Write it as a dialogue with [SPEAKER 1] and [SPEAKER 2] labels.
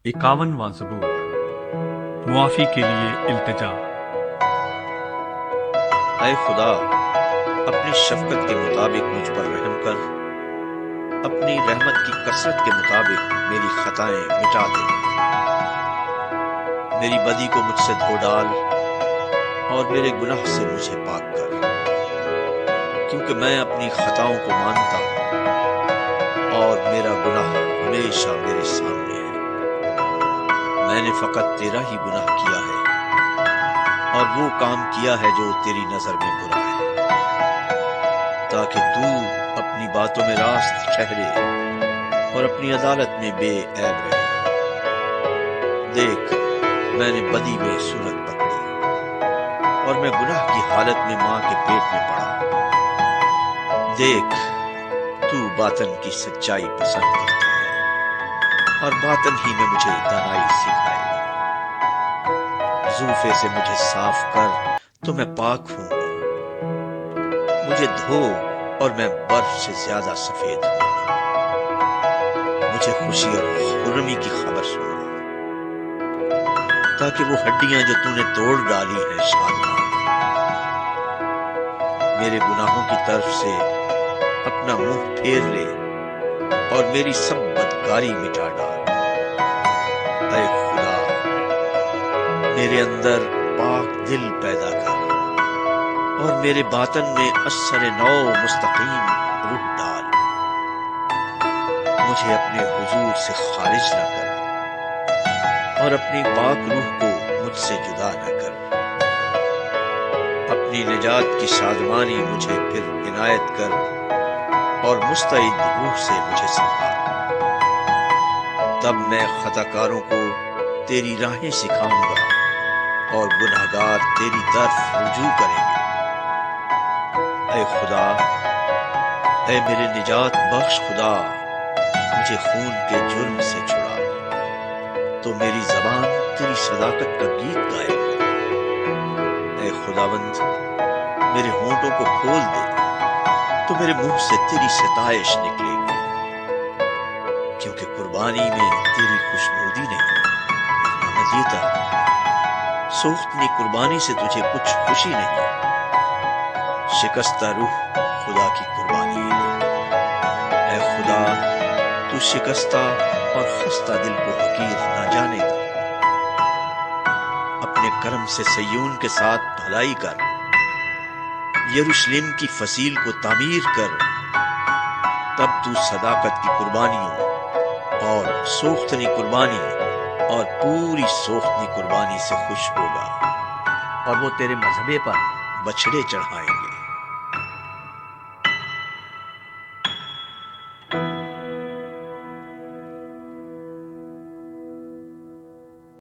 [SPEAKER 1] 51واں زبور، معافی کے لیے التجا۔
[SPEAKER 2] اے خدا، اپنی شفقت کے مطابق مجھ پر رحم کر، اپنی رحمت کی کثرت کے مطابق میری خطائیں مٹا دے، میری بدی کو مجھ سے دھو ڈال اور میرے گناہ سے مجھے پاک کر، کیونکہ میں اپنی خطاؤں کو مانتا ہوں اور میرا گناہ ہمیشہ میرے سامنے ہے۔ میں نے فقط تیرا ہی گناہ کیا ہے اور وہ کام کیا ہے جو تیری نظر میں برا ہے، تاکہ تو اپنی باتوں میں راست ٹھہرے اور اپنی عدالت میں بے عیب رہے۔ دیکھ، میں نے بدی میں صورت پکڑی اور میں گناہ کی حالت میں ماں کے پیٹ میں پڑا۔ دیکھ، تو باطن کی سچائی پسند کرتا ہے اور باطن ہی میں مجھے دانائی سکھائے گا۔ زوفے سے مجھے صاف کر تو میں پاک ہوں گا، مجھے دھو اور میں برف سے زیادہ سفید ہوں گا۔ مجھے خوشی اور خرمی کی خبر سنا، تاکہ وہ ہڈیاں جو تو نے توڑ ڈالی ہیں شادمان۔ میرے گناہوں کی طرف سے اپنا منہ پھیر لے اور میری سب بدکاری مٹا ڈال۔ اے خدا، میرے اندر پاک دل پیدا کر اور میرے باطن میں اثر نو مستقیم روح ڈال۔ مجھے اپنے حضور سے خارج نہ کر اور اپنی پاک روح کو مجھ سے جدا نہ کر۔ اپنی نجات کی شادمانی مجھے پھر عنایت کر اور مستعد روح سے مجھے سنبھال۔ تب میں خطا کاروں کو تیری راہیں سکھاؤں گا اور گناہگار تیری طرف رجوع کریں گے۔ اے خدا، اے میرے نجات بخش خدا، مجھے خون کے جرم سے چھڑا، تو میری زبان تیری صداقت کا گیت گائے گی۔ اے خداوند، میرے ہونٹوں کو کھول دے تو میرے منہ سے تیری ستائش نکلے گی، کیونکہ قربانی میں تیری خوشنودی نہیں، مزیدہ سوختنی قربانی سے تجھے کچھ خوشی نہیں۔ شکستہ روح خدا کی قربانی ہے۔ اے خدا، تو شکستہ اور خستہ دل کو حقیر نہ جانے گا۔ اپنے کرم سے صیون کے ساتھ بھلائی کر، یروشلم کی فصیل کو تعمیر کر، تب تو صداقت کی قربانیوں اور سوختنی قربانی اور پوری سوختنی قربانی سے خوش ہوگا، اور وہ تیرے مذہبے پر بچھڑے چڑھائیں گے۔